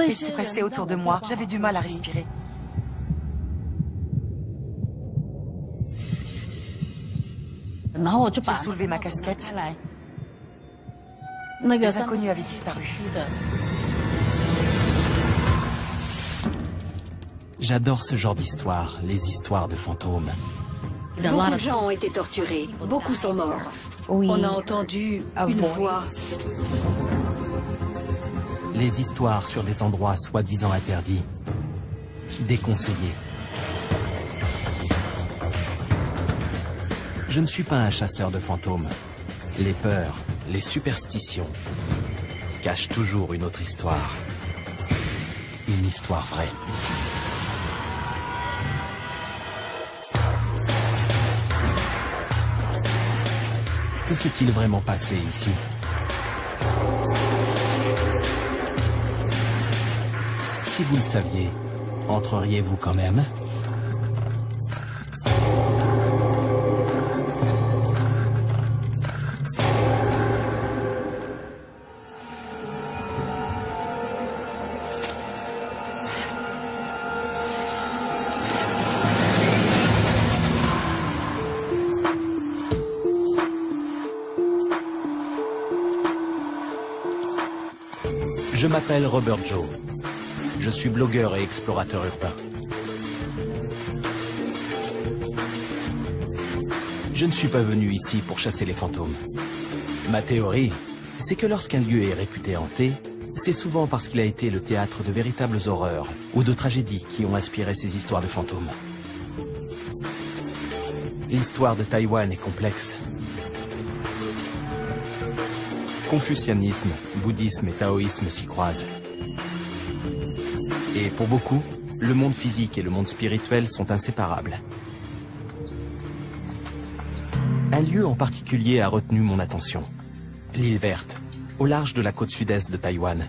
Ils se pressaient autour de moi, j'avais du mal à respirer. J'ai soulevé ma casquette. Les inconnus avaient disparu. J'adore ce genre d'histoire, les histoires de fantômes. Beaucoup de gens ont été torturés, beaucoup sont morts. On a entendu une voix. Les histoires sur des endroits soi-disant interdits, déconseillés. Je ne suis pas un chasseur de fantômes. Les peurs, les superstitions cachent toujours une autre histoire. Une histoire vraie. Que s'est-il vraiment passé ici? Si vous le saviez, entreriez-vous quand même? Je m'appelle Robert Joe. Je suis blogueur et explorateur urbain. Je ne suis pas venu ici pour chasser les fantômes. Ma théorie, c'est que lorsqu'un lieu est réputé hanté, c'est souvent parce qu'il a été le théâtre de véritables horreurs ou de tragédies qui ont inspiré ces histoires de fantômes. L'histoire de Taïwan est complexe. Confucianisme, bouddhisme et taoïsme s'y croisent. Et pour beaucoup, le monde physique et le monde spirituel sont inséparables. Un lieu en particulier a retenu mon attention. L'île Verte, au large de la côte sud-est de Taïwan.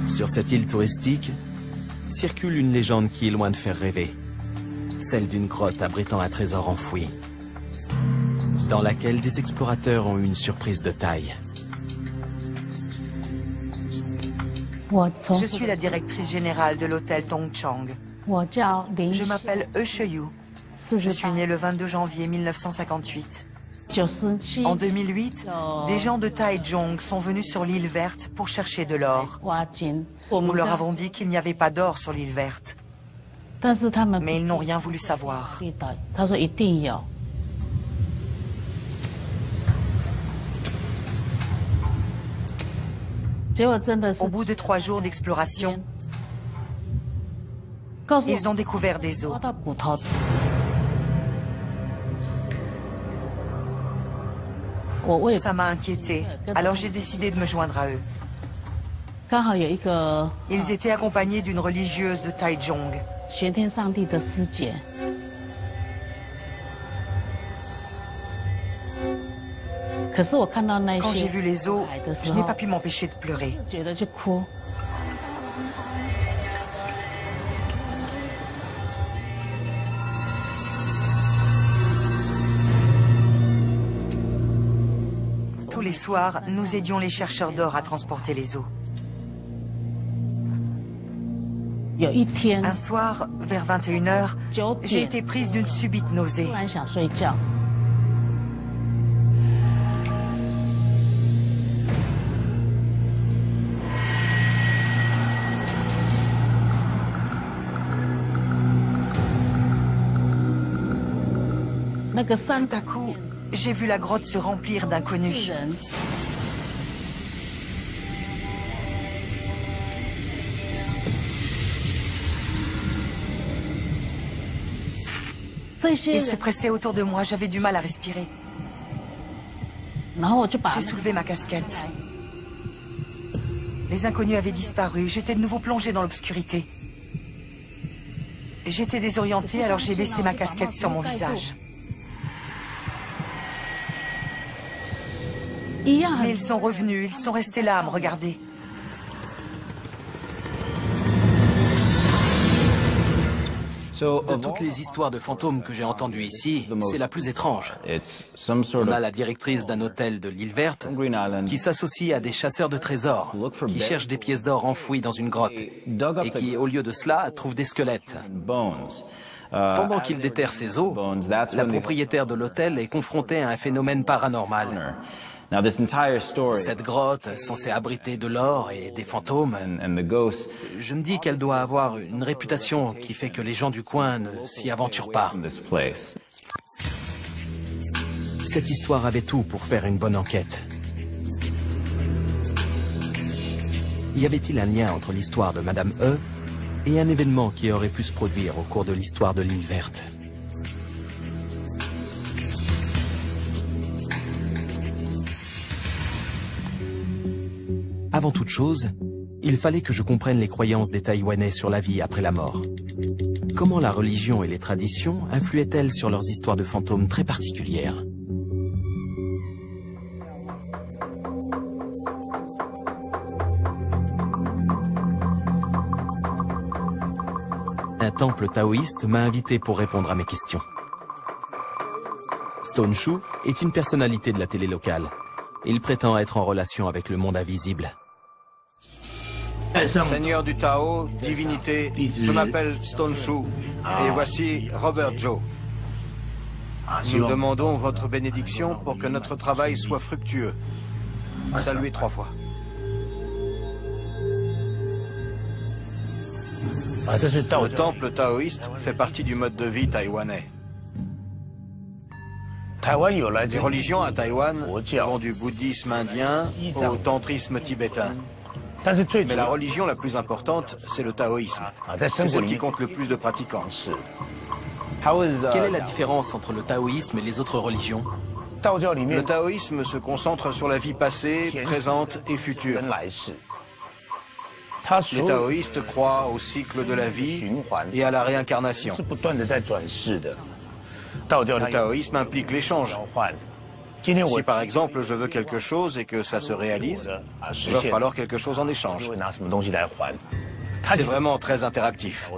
Sur cette île touristique, circule une légende qui est loin de faire rêver. Celle d'une grotte abritant un trésor enfoui, dans laquelle des explorateurs ont eu une surprise de taille. Je suis la directrice générale de l'hôtel Tongchang. Je m'appelle He Sheyu. Je suis née le 22 janvier 1958. En 2008, des gens de Taichung sont venus sur l'île Verte pour chercher de l'or. Nous leur avons dit qu'il n'y avait pas d'or sur l'île Verte. Mais ils n'ont rien voulu savoir. Au bout de 3 jours d'exploration, ils ont découvert des os. Ça m'a inquiétée, alors j'ai décidé de me joindre à eux. Ils étaient accompagnés d'une religieuse de Taichung. Quand j'ai vu les os, je n'ai pas pu m'empêcher de pleurer. Tous les soirs, nous aidions les chercheurs d'or à transporter les os. Un soir, vers 21h, j'ai été prise d'une subite nausée. Tout à coup, j'ai vu la grotte se remplir d'inconnus. Ils se pressaient autour de moi, j'avais du mal à respirer. J'ai soulevé ma casquette. Les inconnus avaient disparu, j'étais de nouveau plongée dans l'obscurité. J'étais désorientée, alors j'ai baissé ma casquette sur mon visage. Mais ils sont revenus, ils sont restés là à me regarder. De toutes les histoires de fantômes que j'ai entendues ici, c'est la plus étrange. On a la directrice d'un hôtel de l'île verte qui s'associe à des chasseurs de trésors, qui cherchent des pièces d'or enfouies dans une grotte, et qui, au lieu de cela, trouvent des squelettes. Pendant qu'il déterre ces os, la propriétaire de l'hôtel est confrontée à un phénomène paranormal. Cette grotte, censée abriter de l'or et des fantômes, je me dis qu'elle doit avoir une réputation qui fait que les gens du coin ne s'y aventurent pas. Cette histoire avait tout pour faire une bonne enquête. Y avait-il un lien entre l'histoire de Madame E et un événement qui aurait pu se produire au cours de l'histoire de l'île verte? Avant toute chose, il fallait que je comprenne les croyances des Taïwanais sur la vie après la mort. Comment la religion et les traditions influaient-elles sur leurs histoires de fantômes très particulières? Un temple taoïste m'a invité pour répondre à mes questions. Stone Shu est une personnalité de la télé locale. Il prétend être en relation avec le monde invisible. Seigneur du Tao, divinité, je m'appelle Stone Shu et voici Robert Joe. Nous demandons votre bénédiction pour que notre travail soit fructueux. Saluez 3 fois. Le temple taoïste fait partie du mode de vie taïwanais. Les religions à Taïwan vont du bouddhisme indien au tantrisme tibétain. Mais la religion la plus importante, c'est le taoïsme. C'est celle qui compte le plus de pratiquants. Quelle est la différence entre le taoïsme et les autres religions? Le taoïsme se concentre sur la vie passée, présente et future. Les taoïstes croient au cycle de la vie et à la réincarnation. Le taoïsme implique l'échange. Si par exemple je veux quelque chose et que ça se réalise, j'offre alors quelque chose en échange. C'est vraiment très interactif.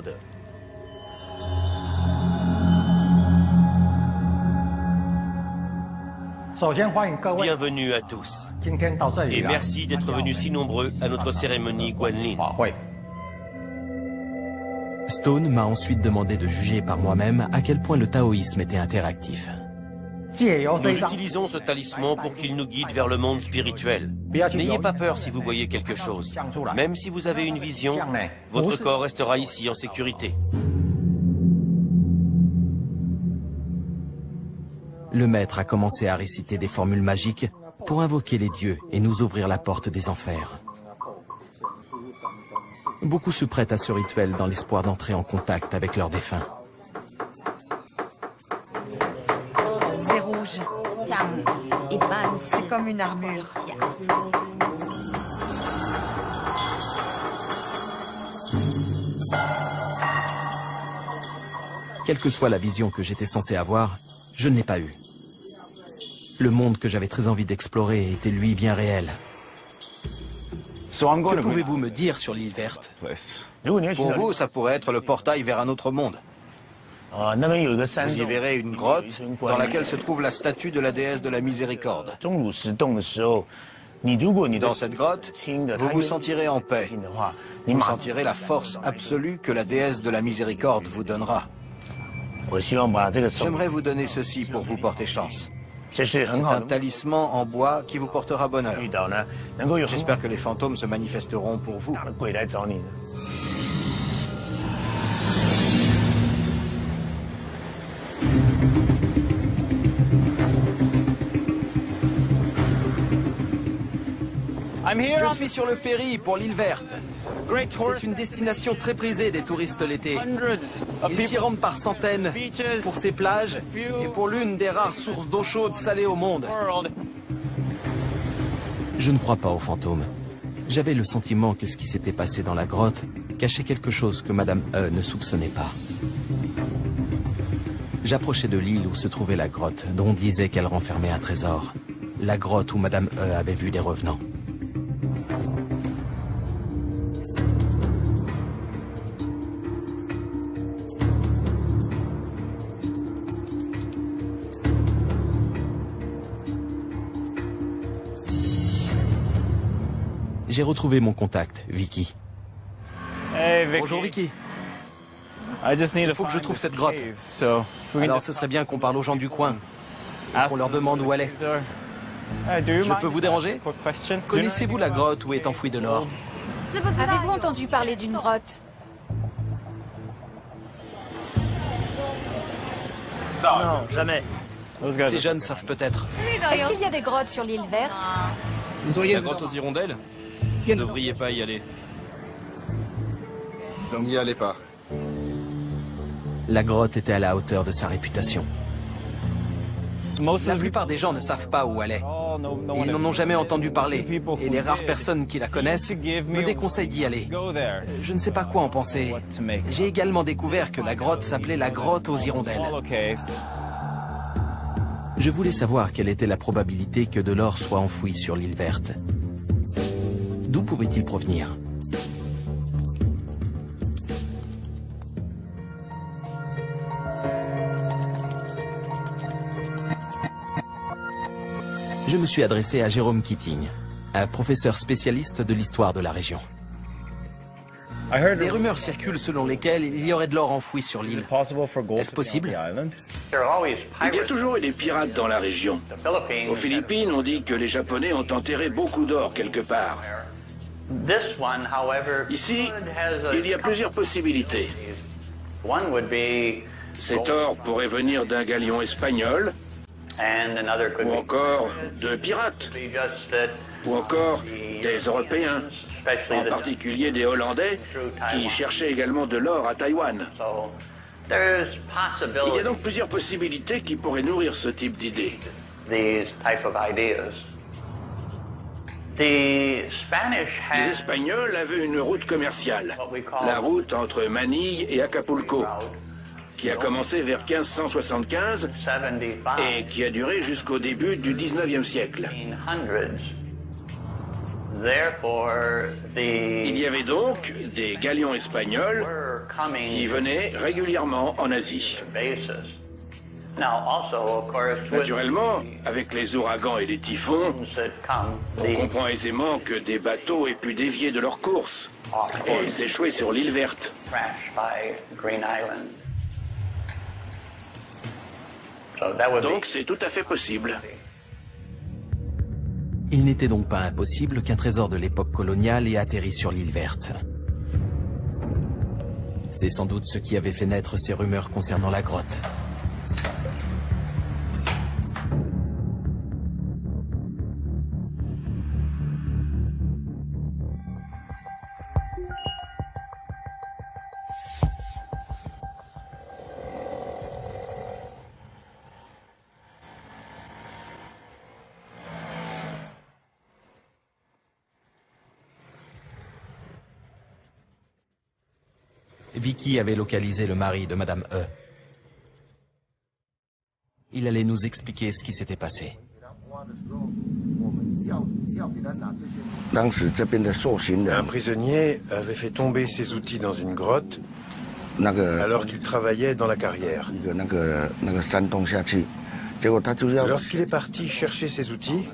Bienvenue à tous. Et merci d'être venus si nombreux à notre cérémonie Guanlin. Stone m'a ensuite demandé de juger par moi-même à quel point le taoïsme était interactif. Nous utilisons ce talisman pour qu'il nous guide vers le monde spirituel. N'ayez pas peur si vous voyez quelque chose. Même si vous avez une vision, votre corps restera ici en sécurité. Le maître a commencé à réciter des formules magiques pour invoquer les dieux et nous ouvrir la porte des enfers. Beaucoup se prêtent à ce rituel dans l'espoir d'entrer en contact avec leurs défunts. C'est rouge. C'est comme une armure. Quelle que soit la vision que j'étais censé avoir, je ne l'ai pas eue. Le monde que j'avais très envie d'explorer était lui bien réel. Que pouvez-vous me dire sur l'île verte? Pour vous, ça pourrait être le portail vers un autre monde. Vous y verrez une grotte dans laquelle se trouve la statue de la déesse de la miséricorde. Dans cette grotte, vous vous sentirez en paix. Vous sentirez la force absolue que la déesse de la miséricorde vous donnera. J'aimerais vous donner ceci pour vous porter chance. C'est un talisman en bois qui vous portera bonheur. J'espère que les fantômes se manifesteront pour vous. Je suis sur le ferry pour l'île verte. C'est une destination très prisée des touristes l'été. Ils s'y rendent par centaines pour ces plages et pour l'une des rares sources d'eau chaude salée au monde. Je ne crois pas aux fantômes. J'avais le sentiment que ce qui s'était passé dans la grotte cachait quelque chose que Madame E ne soupçonnait pas. J'approchais de l'île où se trouvait la grotte, dont on disait qu'elle renfermait un trésor. La grotte où Madame E avait vu des revenants. J'ai retrouvé mon contact, Vicky. Hey, Vicky. Bonjour Vicky. Il faut que je trouve cette grotte. Alors ce serait bien qu'on parle aux gens du coin. Qu'on leur demande où elle est. Je peux vous déranger? Connaissez-vous la grotte où est enfoui de l'or? Avez-vous entendu parler d'une grotte? Non, jamais. Ces jeunes savent peut-être. Est-ce qu'il y a des grottes sur l'île verte? La grotte aux hirondelles? Vous ne devriez pas y aller. N'y allez pas. La grotte était à la hauteur de sa réputation. La plupart des gens ne savent pas où elle est. Ils n'en ont jamais entendu parler. Et les rares personnes qui la connaissent me déconseillent d'y aller. Je ne sais pas quoi en penser. J'ai également découvert que la grotte s'appelait la grotte aux hirondelles. Je voulais savoir quelle était la probabilité que de l'or soit enfoui sur l'île verte. D'où pouvait-il provenir? Je me suis adressé à Jérôme Keating, un professeur spécialiste de l'histoire de la région. Des rumeurs circulent selon lesquelles il y aurait de l'or enfoui sur l'île. Est-ce possible? Il y a toujours eu des pirates dans la région. Aux Philippines, on dit que les Japonais ont enterré beaucoup d'or quelque part. Ici, il y a plusieurs possibilités. Cet or pourrait venir d'un galion espagnol, ou encore de pirates, ou encore des Européens, en particulier des Hollandais, qui cherchaient également de l'or à Taïwan. Il y a donc plusieurs possibilités qui pourraient nourrir ce type d'idées. Les Espagnols avaient une route commerciale, la route entre Manille et Acapulco, qui a commencé vers 1575 et qui a duré jusqu'au début du 19e siècle. Il y avait donc des galions espagnols qui venaient régulièrement en Asie. Naturellement, avec les ouragans et les typhons, on comprend aisément que des bateaux aient pu dévier de leur course et s'échouer sur l'île verte. Donc c'est tout à fait possible. Il n'était donc pas impossible qu'un trésor de l'époque coloniale ait atterri sur l'île verte. C'est sans doute ce qui avait fait naître ces rumeurs concernant la grotte. Vicky avait localisé le mari de Madame E. Il allait nous expliquer ce qui s'était passé. Un prisonnier avait fait tomber ses outils dans une grotte alors qu'il travaillait dans la carrière. Lorsqu'il est parti chercher ses outils,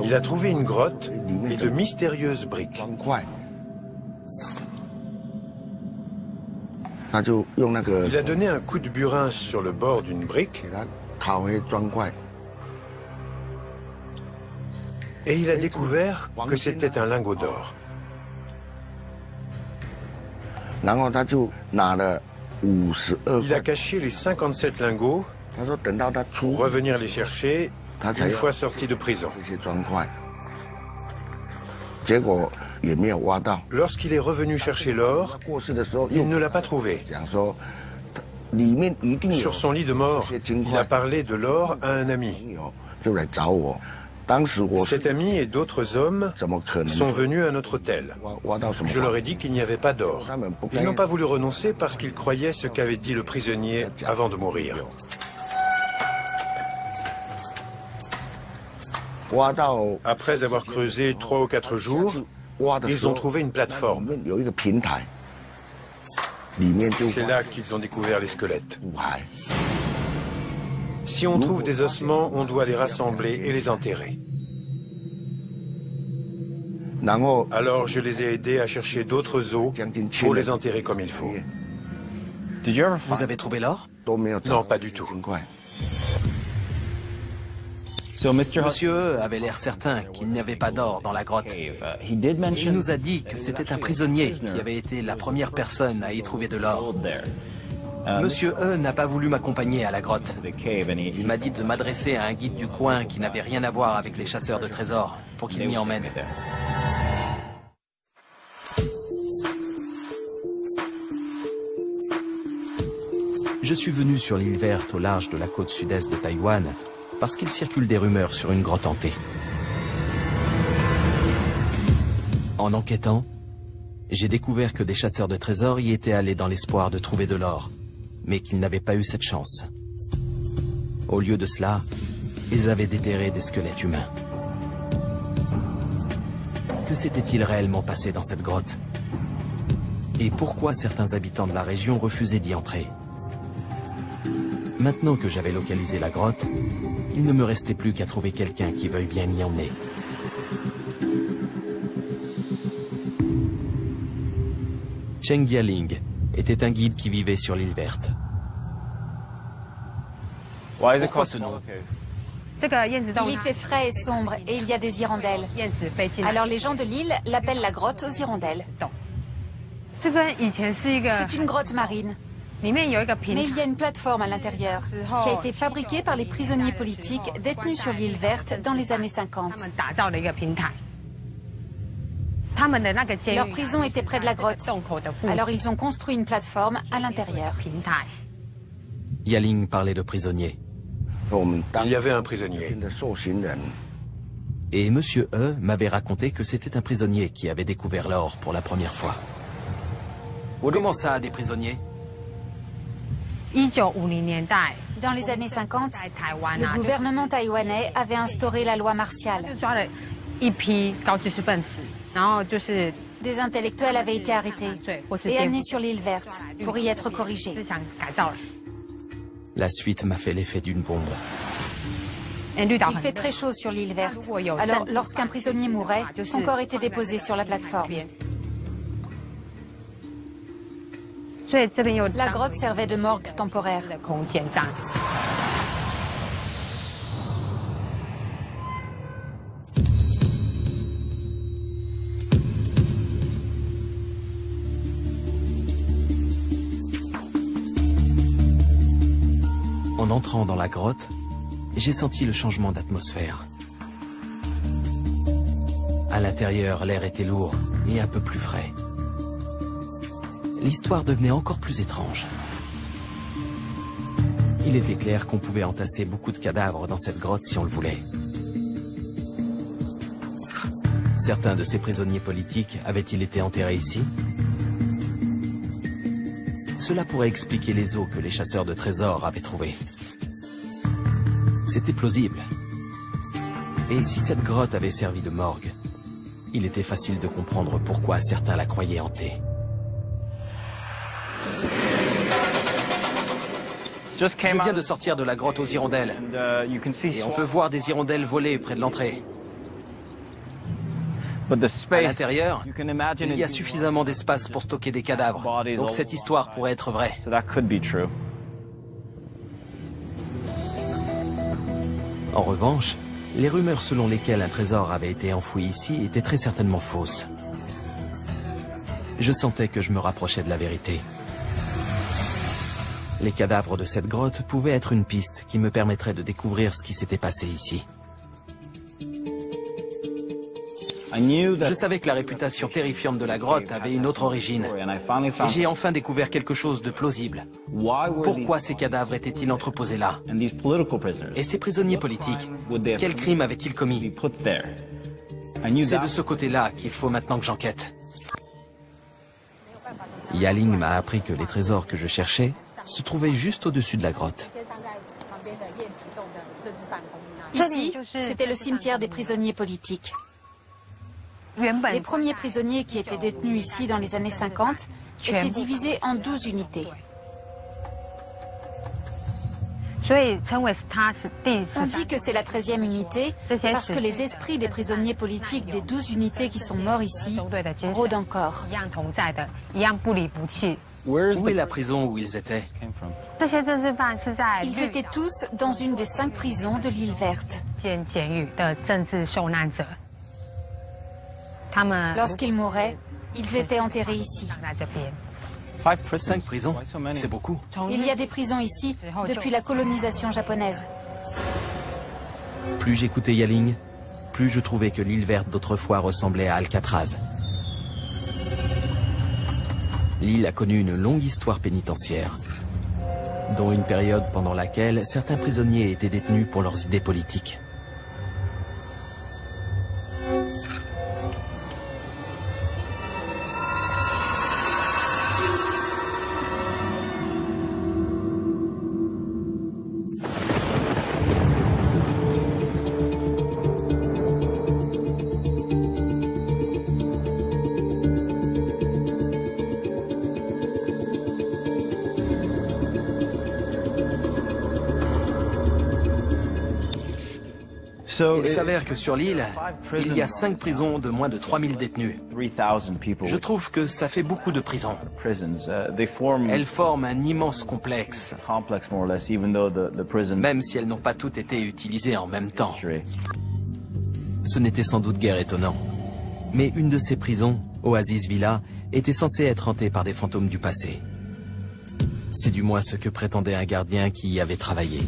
il a trouvé une grotte et de mystérieuses briques. Il a donné un coup de burin sur le bord d'une brique et il a découvert que c'était un lingot d'or. Il a caché les 57 lingots pour revenir les chercher une fois sorti de prison. Lorsqu'il est revenu chercher l'or, il ne l'a pas trouvé. Sur son lit de mort, il a parlé de l'or à un ami. Cet ami et d'autres hommes sont venus à notre hôtel. Je leur ai dit qu'il n'y avait pas d'or. Ils n'ont pas voulu renoncer parce qu'ils croyaient ce qu'avait dit le prisonnier avant de mourir. Après avoir creusé 3 ou 4 jours, ils ont trouvé une plateforme. C'est là qu'ils ont découvert les squelettes. Si on trouve des ossements, on doit les rassembler et les enterrer. Alors je les ai aidés à chercher d'autres os pour les enterrer comme il faut. Vous avez trouvé l'or? Non, pas du tout. Monsieur E avait l'air certain qu'il n'y avait pas d'or dans la grotte. Il nous a dit que c'était un prisonnier qui avait été la première personne à y trouver de l'or. Monsieur E n'a pas voulu m'accompagner à la grotte. Il m'a dit de m'adresser à un guide du coin qui n'avait rien à voir avec les chasseurs de trésors pour qu'il m'y emmène. Je suis venu sur l'île verte au large de la côte sud-est de Taïwan parce qu'il circule des rumeurs sur une grotte hantée. En enquêtant, j'ai découvert que des chasseurs de trésors y étaient allés dans l'espoir de trouver de l'or, mais qu'ils n'avaient pas eu cette chance. Au lieu de cela, ils avaient déterré des squelettes humains. Que s'était-il réellement passé dans cette grotte? Et pourquoi certains habitants de la région refusaient d'y entrer? Maintenant que j'avais localisé la grotte, il ne me restait plus qu'à trouver quelqu'un qui veuille bien m'y emmener. Cheng Yaling était un guide qui vivait sur l'île verte. Pourquoi ce nom? Il y fait frais et sombre et il y a des hirondelles. Alors les gens de l'île l'appellent la grotte aux hirondelles. C'est une grotte marine. Mais il y a une plateforme à l'intérieur qui a été fabriquée par les prisonniers politiques détenus sur l'île verte dans les années 50. Leur prison était près de la grotte, alors ils ont construit une plateforme à l'intérieur. Yaling parlait de prisonniers. Il y avait un prisonnier. Et Monsieur E m'avait raconté que c'était un prisonnier qui avait découvert l'or pour la première fois. Comment ça, des prisonniers? Dans les années 50, le gouvernement taïwanais avait instauré la loi martiale. Des intellectuels avaient été arrêtés et amenés sur l'île verte pour y être corrigés. La suite m'a fait l'effet d'une bombe. Il fait très chaud sur l'île verte. Alors, lorsqu'un prisonnier mourait, son corps était déposé sur la plateforme. La grotte servait de morgue temporaire. En entrant dans la grotte, j'ai senti le changement d'atmosphère. À l'intérieur, l'air était lourd et un peu plus frais. L'histoire devenait encore plus étrange. Il était clair qu'on pouvait entasser beaucoup de cadavres dans cette grotte si on le voulait. Certains de ces prisonniers politiques avaient-ils été enterrés ici? Cela pourrait expliquer les os que les chasseurs de trésors avaient trouvés. C'était plausible. Et si cette grotte avait servi de morgue, il était facile de comprendre pourquoi certains la croyaient hantée. Je viens de sortir de la grotte aux hirondelles. Et on peut voir des hirondelles voler près de l'entrée. À l'intérieur, il y a suffisamment d'espace pour stocker des cadavres. Donc cette histoire pourrait être vraie. En revanche, les rumeurs selon lesquelles un trésor avait été enfoui ici étaient très certainement fausses. Je sentais que je me rapprochais de la vérité. Les cadavres de cette grotte pouvaient être une piste qui me permettrait de découvrir ce qui s'était passé ici. Je savais que la réputation terrifiante de la grotte avait une autre origine. Et j'ai enfin découvert quelque chose de plausible. Pourquoi ces cadavres étaient-ils entreposés là? Et ces prisonniers politiques, quel crime avaient-ils commis? C'est de ce côté-là qu'il faut maintenant que j'enquête. Yaling m'a appris que les trésors que je cherchais se trouvaient juste au-dessus de la grotte. Ici, c'était le cimetière des prisonniers politiques. Les premiers prisonniers qui étaient détenus ici dans les années 50 étaient divisés en 12 unités. On dit que c'est la 13e unité parce que les esprits des prisonniers politiques des 12 unités qui sont morts ici rôdent encore. Où est la prison où ils étaient? Ils étaient tous dans une des 5 prisons de l'île verte. Lorsqu'ils mouraient, ils étaient enterrés ici. 5 prisons, c'est beaucoup. Il y a des prisons ici depuis la colonisation japonaise. Plus j'écoutais Yaling, plus je trouvais que l'île verte d'autrefois ressemblait à Alcatraz. L'île a connu une longue histoire pénitentiaire, dont une période pendant laquelle certains prisonniers étaient détenus pour leurs idées politiques. Il s'avère que sur l'île, il y a 5 prisons de moins de 3000 détenus. Je trouve que ça fait beaucoup de prisons. Elles forment un immense complexe, même si elles n'ont pas toutes été utilisées en même temps. Ce n'était sans doute guère étonnant. Mais une de ces prisons, Oasis Villa, était censée être hantée par des fantômes du passé. C'est du moins ce que prétendait un gardien qui y avait travaillé.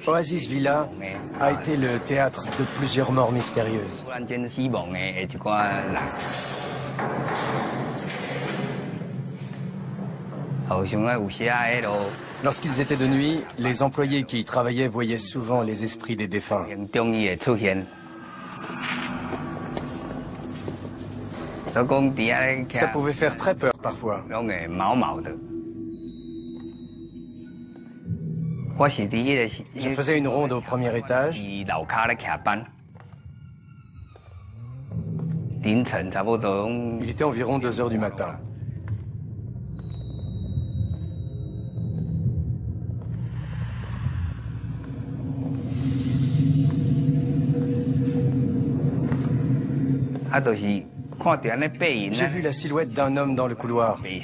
Oasis Villa a été le théâtre de plusieurs morts mystérieuses. Lorsqu'ils étaient de nuit, les employés qui y travaillaient voyaient souvent les esprits des défunts. Ça pouvait faire très peur parfois. Je faisais une ronde au premier étage. Il était environ 2 heures du matin. J'ai vu la silhouette d'un homme dans le couloir. Il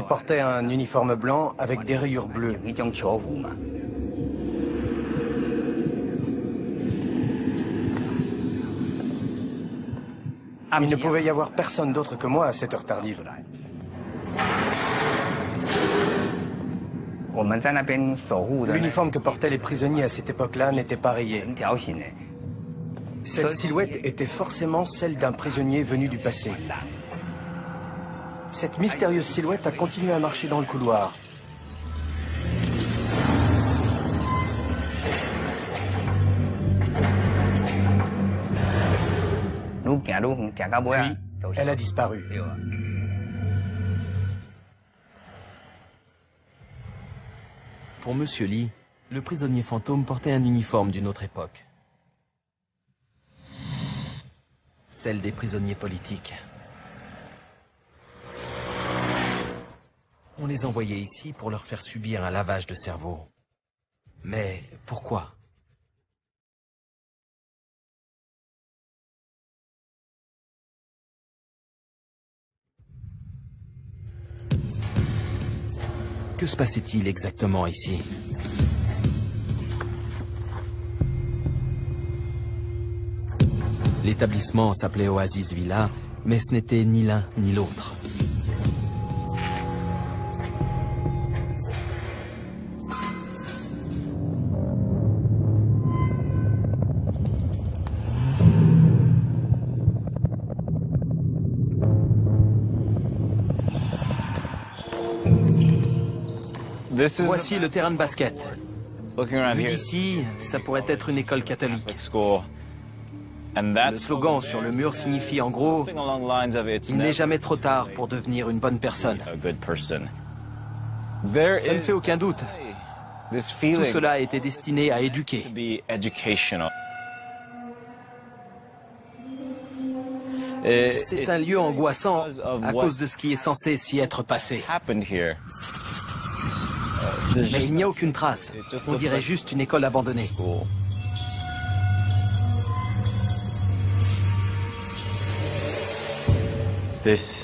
portait un uniforme blanc avec des rayures bleues. Il ne pouvait y avoir personne d'autre que moi à cette heure tardive. L'uniforme que portaient les prisonniers à cette époque-là n'était pas rayé. Cette silhouette était forcément celle d'un prisonnier venu du passé. Cette mystérieuse silhouette a continué à marcher dans le couloir. Puis, elle a disparu. Pour Monsieur Lee, le prisonnier fantôme portait un uniforme d'une autre époque. Celle des prisonniers politiques. On les envoyait ici pour leur faire subir un lavage de cerveau. Mais pourquoi ? Que se passait-il exactement ici ? L'établissement s'appelait Oasis Villa, mais ce n'était ni l'un ni l'autre. Voici le terrain de basket. Vu d'ici, ça pourrait être une école catholique. Le slogan sur le mur signifie en gros « Il n'est jamais trop tard pour devenir une bonne personne ». Ça ne fait aucun doute. Tout cela a été destiné à éduquer. C'est un lieu angoissant à cause de ce qui est censé s'y être passé. Mais il n'y a aucune trace. On dirait juste une école abandonnée.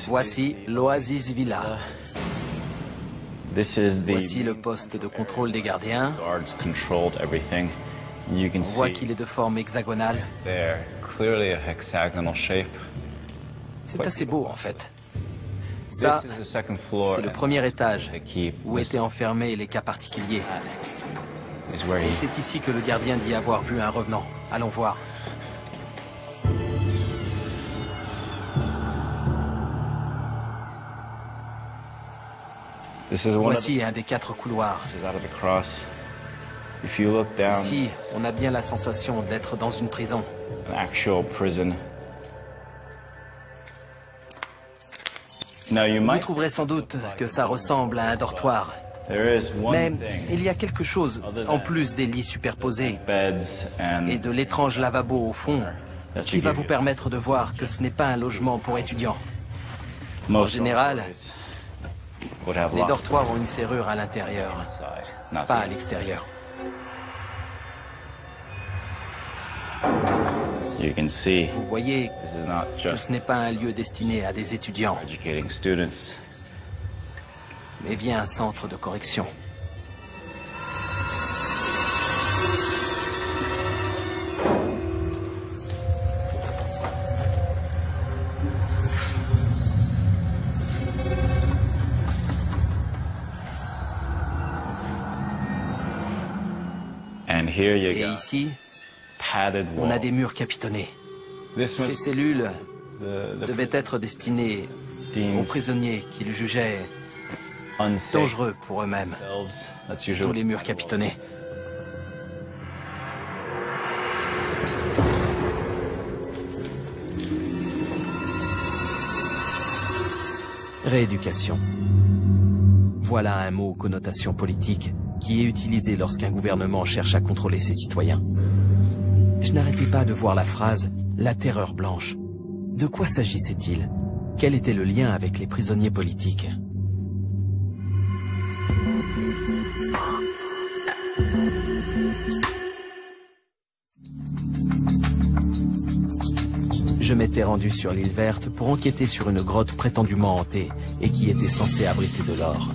Voici l'Oasis Villa. Voici le poste de contrôle des gardiens. On voit qu'il est de forme hexagonale. C'est assez beau en fait. Ça, c'est le premier étage où étaient enfermés les cas particuliers. Et c'est ici que le gardien dit avoir vu un revenant. Allons voir. Voici un des 4 couloirs. Ici, on a bien la sensation d'être dans une prison. Vous trouverez sans doute que ça ressemble à un dortoir. Mais il y a quelque chose, en plus des lits superposés et de l'étrange lavabo au fond, qui va vous permettre de voir que ce n'est pas un logement pour étudiants. En général, les dortoirs ont une serrure à l'intérieur, pas à l'extérieur. Vous voyez que ce n'est pas un lieu destiné à des étudiants, mais bien un centre de correction. Et ici, on a des murs capitonnés. Ces cellules devaient être destinées aux prisonniers qu'ils jugeaient dangereux pour eux-mêmes. Tous les murs capitonnés. Rééducation. Voilà un mot aux connotations politiques qui est utilisé lorsqu'un gouvernement cherche à contrôler ses citoyens. Je n'arrêtais pas de voir la phrase « la terreur blanche ». De quoi s'agissait-il? Quel était le lien avec les prisonniers politiques? Je m'étais rendu sur l'île verte pour enquêter sur une grotte prétendument hantée et qui était censée abriter de l'or.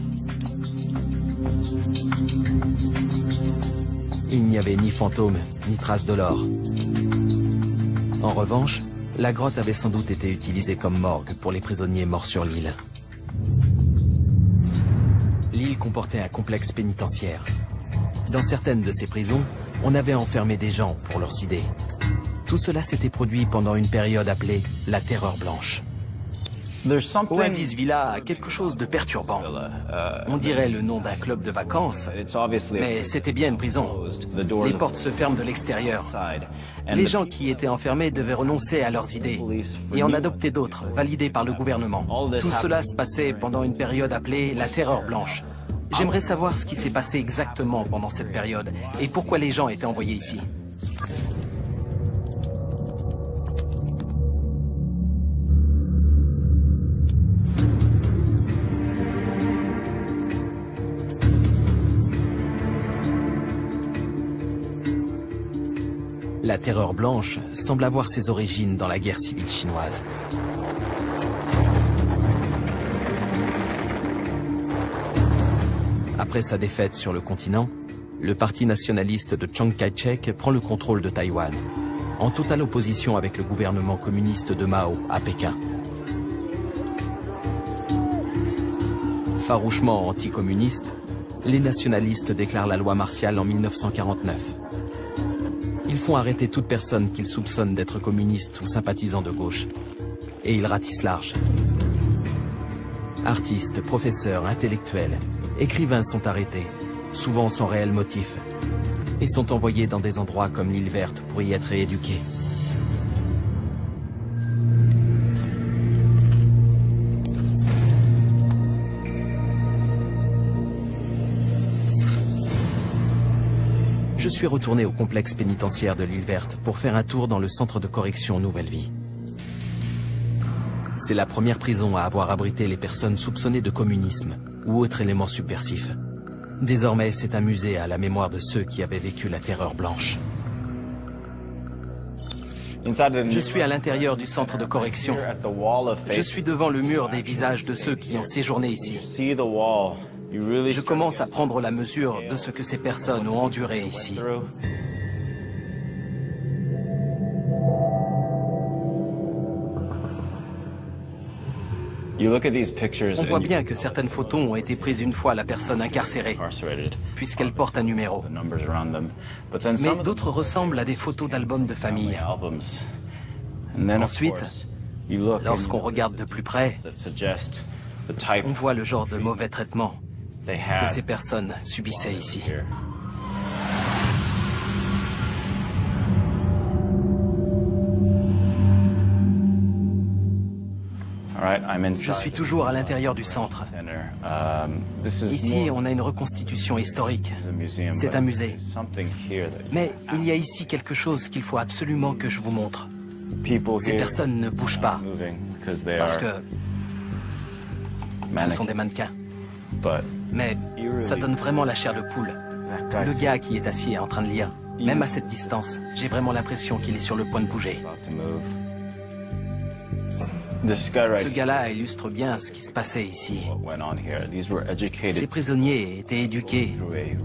Il n'y avait ni fantôme, ni trace de l'or. En revanche, la grotte avait sans doute été utilisée comme morgue pour les prisonniers morts sur l'île. L'île comportait un complexe pénitentiaire. Dans certaines de ces prisons, on avait enfermé des gens pour leurs idées. Tout cela s'était produit pendant une période appelée la Terreur blanche. Oasis Villa a quelque chose de perturbant. On dirait le nom d'un club de vacances, mais c'était bien une prison. Les portes se ferment de l'extérieur. Les gens qui étaient enfermés devaient renoncer à leurs idées et en adopter d'autres, validées par le gouvernement. Tout cela se passait pendant une période appelée la Terreur blanche. J'aimerais savoir ce qui s'est passé exactement pendant cette période et pourquoi les gens étaient envoyés ici. La Terreur blanche semble avoir ses origines dans la guerre civile chinoise. Après sa défaite sur le continent, le parti nationaliste de Chiang Kai-shek prend le contrôle de Taïwan, en totale opposition avec le gouvernement communiste de Mao à Pékin. Farouchement anticommunistes, les nationalistes déclarent la loi martiale en 1949. Ils font arrêter toute personne qu'ils soupçonnent d'être communiste ou sympathisant de gauche. Et ils ratissent large. Artistes, professeurs, intellectuels, écrivains sont arrêtés, souvent sans réel motif, et sont envoyés dans des endroits comme l'île verte pour y être rééduqués. Je suis retourné au complexe pénitentiaire de l'île Verte pour faire un tour dans le centre de correction Nouvelle Vie. C'est la première prison à avoir abrité les personnes soupçonnées de communisme ou autre élément subversif. Désormais, c'est un musée à la mémoire de ceux qui avaient vécu la terreur blanche. Je suis à l'intérieur du centre de correction. Je suis devant le mur des visages de ceux qui ont séjourné ici. Je commence à prendre la mesure de ce que ces personnes ont enduré ici. On voit bien que certaines photos ont été prises une fois la personne incarcérée, puisqu'elle porte un numéro. Mais d'autres ressemblent à des photos d'albums de famille. Ensuite, lorsqu'on regarde de plus près, on voit le genre de mauvais traitement que ces personnes subissaient ici. Je suis toujours à l'intérieur du centre. Ici, on a une reconstitution historique. C'est un musée. Mais il y a ici quelque chose qu'il faut absolument que je vous montre. Ces personnes ne bougent pas, parce que ce sont des mannequins. Mais ça donne vraiment la chair de poule. Le gars qui est assis est en train de lire. Même à cette distance, j'ai vraiment l'impression qu'il est sur le point de bouger. Ce gars-là illustre bien ce qui se passait ici. Ces prisonniers étaient éduqués,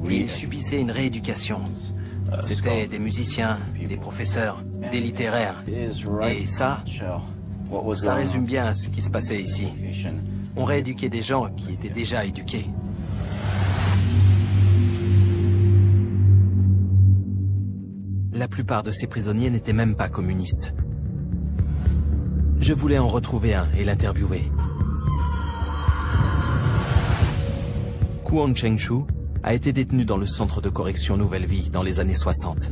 et ils subissaient une rééducation. C'étaient des musiciens, des professeurs, des littéraires. Et ça résume bien ce qui se passait ici. On rééduquait des gens qui étaient déjà éduqués. La plupart de ces prisonniers n'étaient même pas communistes. Je voulais en retrouver un et l'interviewer. Kwon Cheng-Chu a été détenu dans le centre de correction Nouvelle Vie dans les années 60.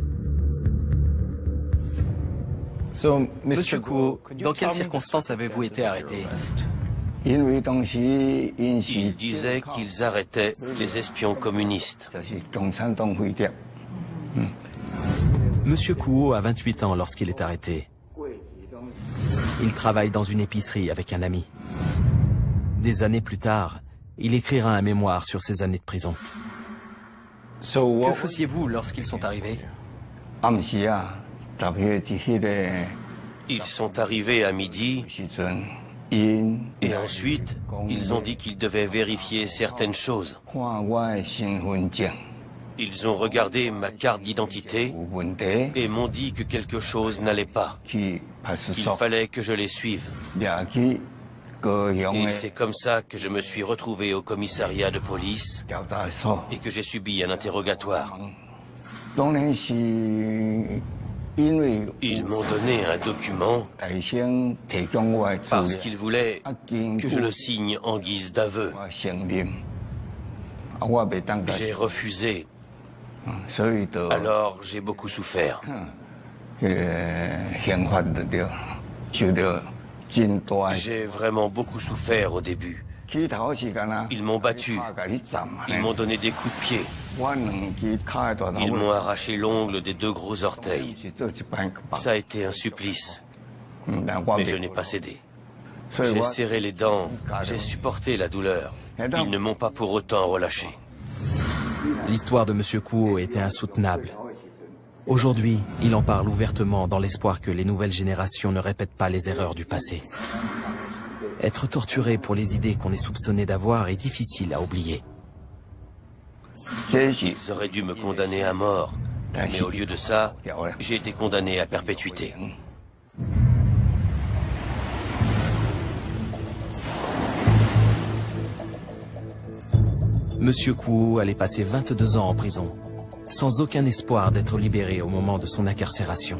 Monsieur Kuo, dans quelles circonstances avez-vous été arrêté? Ils disaient qu'ils arrêtaient les espions communistes. Monsieur Kuo a 28 ans lorsqu'il est arrêté. Il travaille dans une épicerie avec un ami. Des années plus tard, il écrira un mémoire sur ses années de prison. Que faisiez-vous lorsqu'ils sont arrivés? Ils sont arrivés à midi et ensuite, ils ont dit qu'ils devaient vérifier certaines choses. Ils ont regardé ma carte d'identité et m'ont dit que quelque chose n'allait pas, qu'il fallait que je les suive. Et c'est comme ça que je me suis retrouvé au commissariat de police et que j'ai subi un interrogatoire. Ils m'ont donné un document parce qu'ils voulaient que je le signe en guise d'aveu. J'ai refusé. Alors j'ai beaucoup souffert. J'ai vraiment beaucoup souffert au début. Ils m'ont battu. Ils m'ont donné des coups de pied. Ils m'ont arraché l'ongle des 2 gros orteils. Ça a été un supplice. Mais je n'ai pas cédé. J'ai serré les dents. J'ai supporté la douleur. Ils ne m'ont pas pour autant relâché. L'histoire de M. Kuo était insoutenable. Aujourd'hui, il en parle ouvertement dans l'espoir que les nouvelles générations ne répètent pas les erreurs du passé. Être torturé pour les idées qu'on est soupçonné d'avoir est difficile à oublier. Ils auraient dû me condamner à mort, mais au lieu de ça, j'ai été condamné à perpétuité. Monsieur Kuo allait passer 22 ans en prison, sans aucun espoir d'être libéré au moment de son incarcération.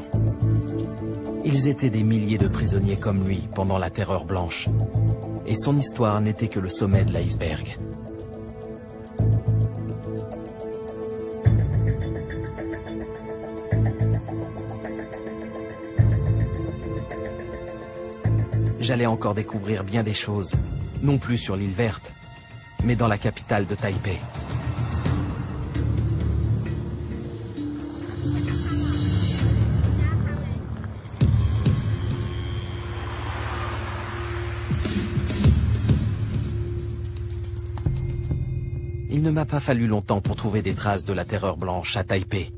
Ils étaient des milliers de prisonniers comme lui pendant la Terreur blanche, et son histoire n'était que le sommet de l'iceberg. J'allais encore découvrir bien des choses, non plus sur l'île Verte, mais dans la capitale de Taipei. Il ne m'a pas fallu longtemps pour trouver des traces de la terreur blanche à Taipei.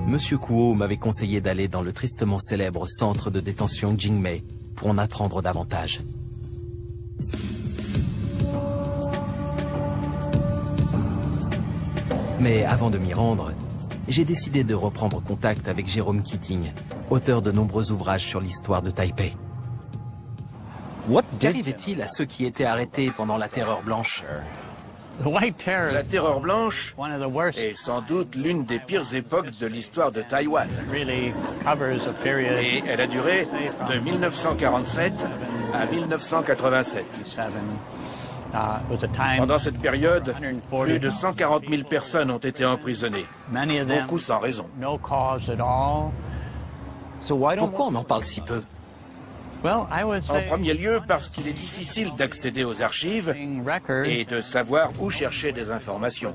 Monsieur Kuo m'avait conseillé d'aller dans le tristement célèbre centre de détention Jingmei pour en apprendre davantage. Mais avant de m'y rendre, j'ai décidé de reprendre contact avec Jérôme Keating, auteur de nombreux ouvrages sur l'histoire de Taipei. Qu'arrivait-il à ceux qui étaient arrêtés pendant la Terreur blanche? La Terreur blanche est sans doute l'une des pires époques de l'histoire de Taïwan. Et elle a duré de 1947 à 1987. Pendant cette période, plus de 140 000 personnes ont été emprisonnées, beaucoup sans raison. Pourquoi on en parle si peu? En premier lieu, parce qu'il est difficile d'accéder aux archives et de savoir où chercher des informations.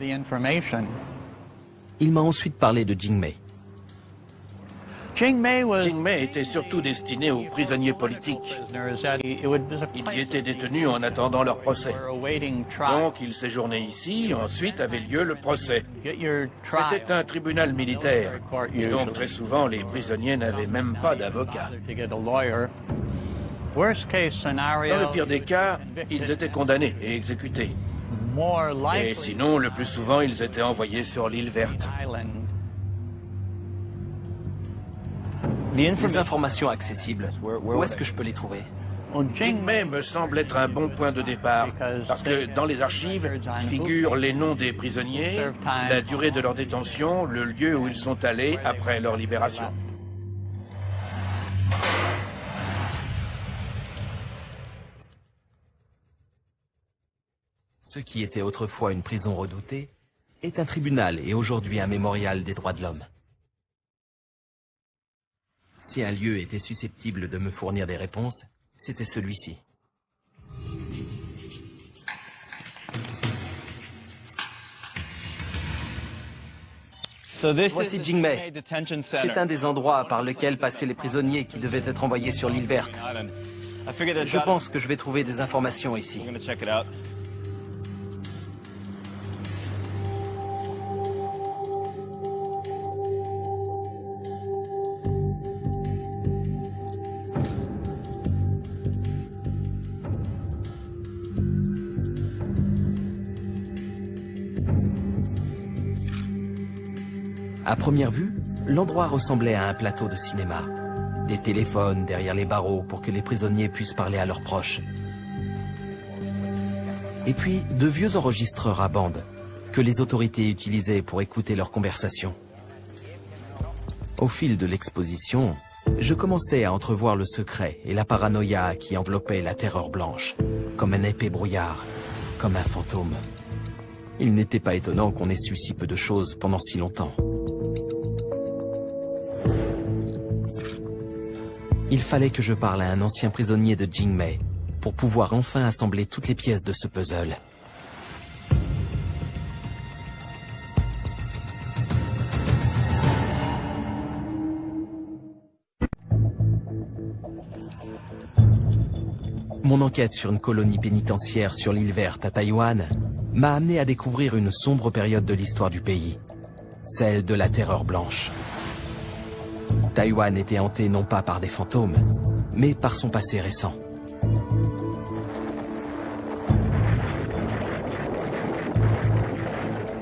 Il m'a ensuite parlé de Jingmei. Jingmei était surtout destiné aux prisonniers politiques. Ils y étaient détenus en attendant leur procès. Donc ils séjournaient ici, ensuite avait lieu le procès. C'était un tribunal militaire, et donc très souvent les prisonniers n'avaient même pas d'avocat. Dans le pire des cas, ils étaient condamnés et exécutés. Et sinon, le plus souvent, ils étaient envoyés sur l'île verte. Les informations accessibles, où est-ce que je peux les trouver? Jingmei me semble être un bon point de départ, parce que dans les archives figurent les noms des prisonniers, la durée de leur détention, le lieu où ils sont allés après leur libération. Ce qui était autrefois une prison redoutée est un tribunal et aujourd'hui un mémorial des droits de l'homme. Si un lieu était susceptible de me fournir des réponses, c'était celui-ci. Voici Jingmei. C'est un des endroits par lequel passaient les prisonniers qui devaient être envoyés sur l'île verte. Je pense que je vais trouver des informations ici. À première vue, l'endroit ressemblait à un plateau de cinéma. Des téléphones derrière les barreaux pour que les prisonniers puissent parler à leurs proches. Et puis, de vieux enregistreurs à bande que les autorités utilisaient pour écouter leurs conversations. Au fil de l'exposition, je commençais à entrevoir le secret et la paranoïa qui enveloppait la terreur blanche, comme un épais brouillard, comme un fantôme. Il n'était pas étonnant qu'on ait su si peu de choses pendant si longtemps. Il fallait que je parle à un ancien prisonnier de Jingmei pour pouvoir enfin assembler toutes les pièces de ce puzzle. Mon enquête sur une colonie pénitentiaire sur l'île verte à Taïwan m'a amené à découvrir une sombre période de l'histoire du pays, celle de la terreur blanche. Taïwan était hanté non pas par des fantômes, mais par son passé récent.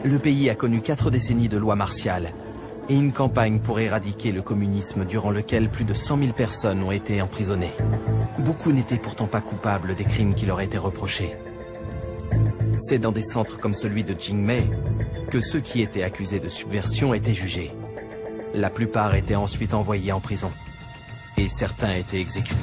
Le pays a connu 4 décennies de lois martiales et une campagne pour éradiquer le communisme durant lequel plus de 100 000 personnes ont été emprisonnées. Beaucoup n'étaient pourtant pas coupables des crimes qui leur étaient reprochés. C'est dans des centres comme celui de Jingmei que ceux qui étaient accusés de subversion étaient jugés. La plupart étaient ensuite envoyés en prison, et certains étaient exécutés.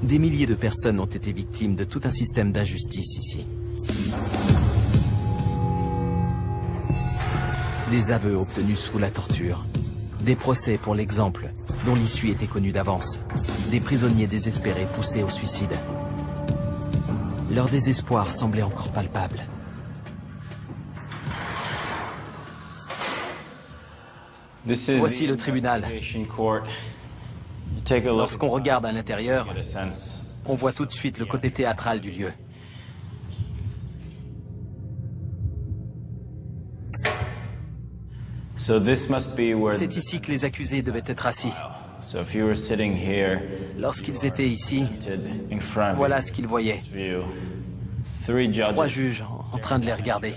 Des milliers de personnes ont été victimes de tout un système d'injustice ici. Des aveux obtenus sous la torture, des procès pour l'exemple, dont l'issue était connue d'avance, des prisonniers désespérés poussés au suicide. Leur désespoir semblait encore palpable. Voici le tribunal. Lorsqu'on regarde à l'intérieur, on voit tout de suite le côté théâtral du lieu. C'est ici que les accusés devaient être assis. Lorsqu'ils étaient ici, voilà ce qu'ils voyaient. 3 juges en train de les regarder.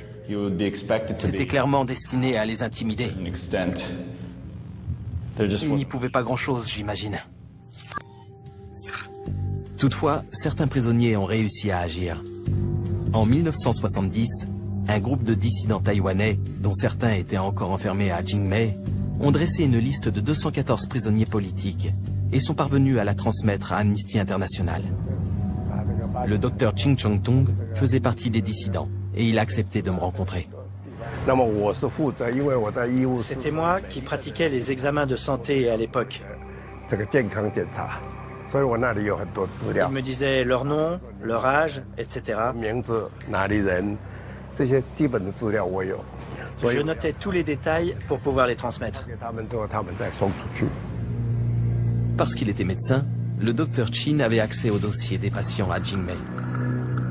C'était clairement destiné à les intimider. Ils n'y pouvaient pas grand-chose, j'imagine. Toutefois, certains prisonniers ont réussi à agir. En 1970, un groupe de dissidents taïwanais, dont certains étaient encore enfermés à Jingmei, ont dressé une liste de 214 prisonniers politiques et sont parvenus à la transmettre à Amnesty International. Le docteur Ching Chong-tung faisait partie des dissidents et il a accepté de me rencontrer. C'était moi qui pratiquais les examens de santé à l'époque. Il me disait leur nom, leur âge, etc. Je notais tous les détails pour pouvoir les transmettre. Parce qu'il était médecin, le docteur Chin avait accès au dossier des patients à Jingmei.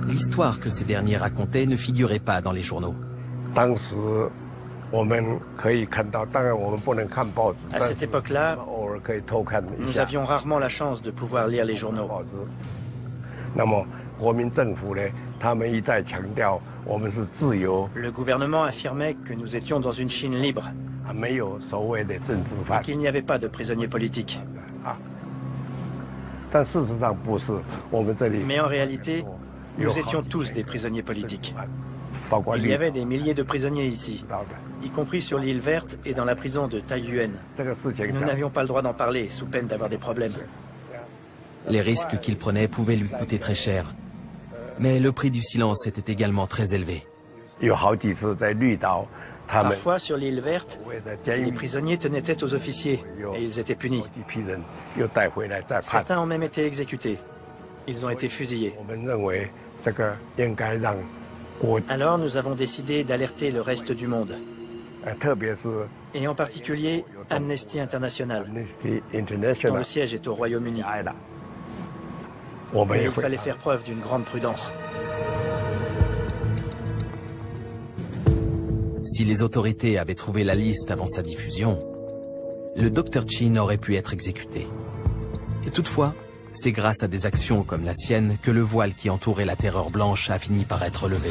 L'histoire que ces derniers racontaient ne figurait pas dans les journaux. À cette époque-là, nous avions rarement la chance de pouvoir lire les journaux. Le gouvernement affirmait que nous étions dans une Chine libre et qu'il n'y avait pas de prisonniers politiques. Mais en réalité, nous étions tous des prisonniers politiques. Il y avait des milliers de prisonniers ici, y compris sur l'île verte et dans la prison de Taiyuan. Nous n'avions pas le droit d'en parler, sous peine d'avoir des problèmes. Les risques qu'il prenait pouvaient lui coûter très cher. Mais le prix du silence était également très élevé. Parfois, sur l'île verte, les prisonniers tenaient tête aux officiers et ils étaient punis. Certains ont même été exécutés. Ils ont été fusillés. Alors nous avons décidé d'alerter le reste du monde. Et en particulier Amnesty International, dont le siège est au Royaume-Uni. Mais il fallait faire preuve d'une grande prudence. Si les autorités avaient trouvé la liste avant sa diffusion, le Dr Chin aurait pu être exécuté. Toutefois, c'est grâce à des actions comme la sienne que le voile qui entourait la terreur blanche a fini par être levé.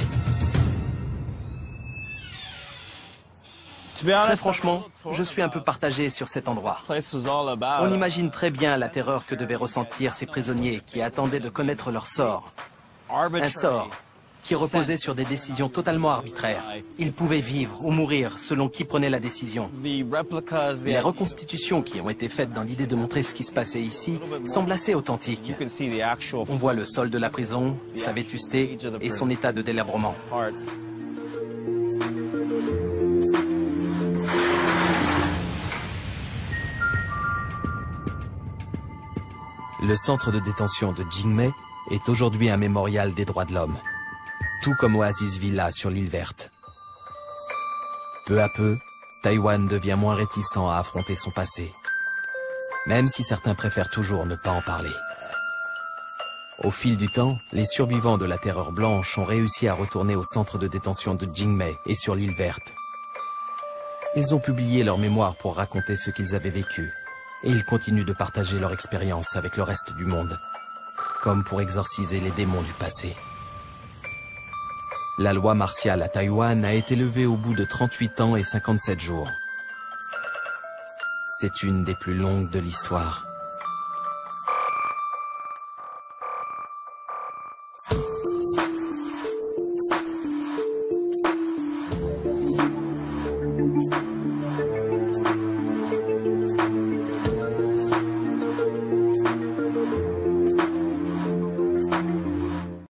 Très franchement, je suis un peu partagé sur cet endroit. On imagine très bien la terreur que devaient ressentir ces prisonniers qui attendaient de connaître leur sort. Un sort qui reposait sur des décisions totalement arbitraires. Ils pouvaient vivre ou mourir selon qui prenait la décision. Les reconstitutions qui ont été faites dans l'idée de montrer ce qui se passait ici semblent assez authentiques. On voit le sol de la prison, sa vétusté et son état de délabrement. Le centre de détention de Jingmei est aujourd'hui un mémorial des droits de l'homme, tout comme Oasis Villa sur l'île verte. Peu à peu, Taïwan devient moins réticent à affronter son passé, même si certains préfèrent toujours ne pas en parler. Au fil du temps, les survivants de la terreur blanche ont réussi à retourner au centre de détention de Jingmei et sur l'île verte. Ils ont publié leurs mémoires pour raconter ce qu'ils avaient vécu, et ils continuent de partager leur expérience avec le reste du monde, comme pour exorciser les démons du passé. La loi martiale à Taïwan a été levée au bout de 38 ans et 57 jours. C'est une des plus longues de l'histoire.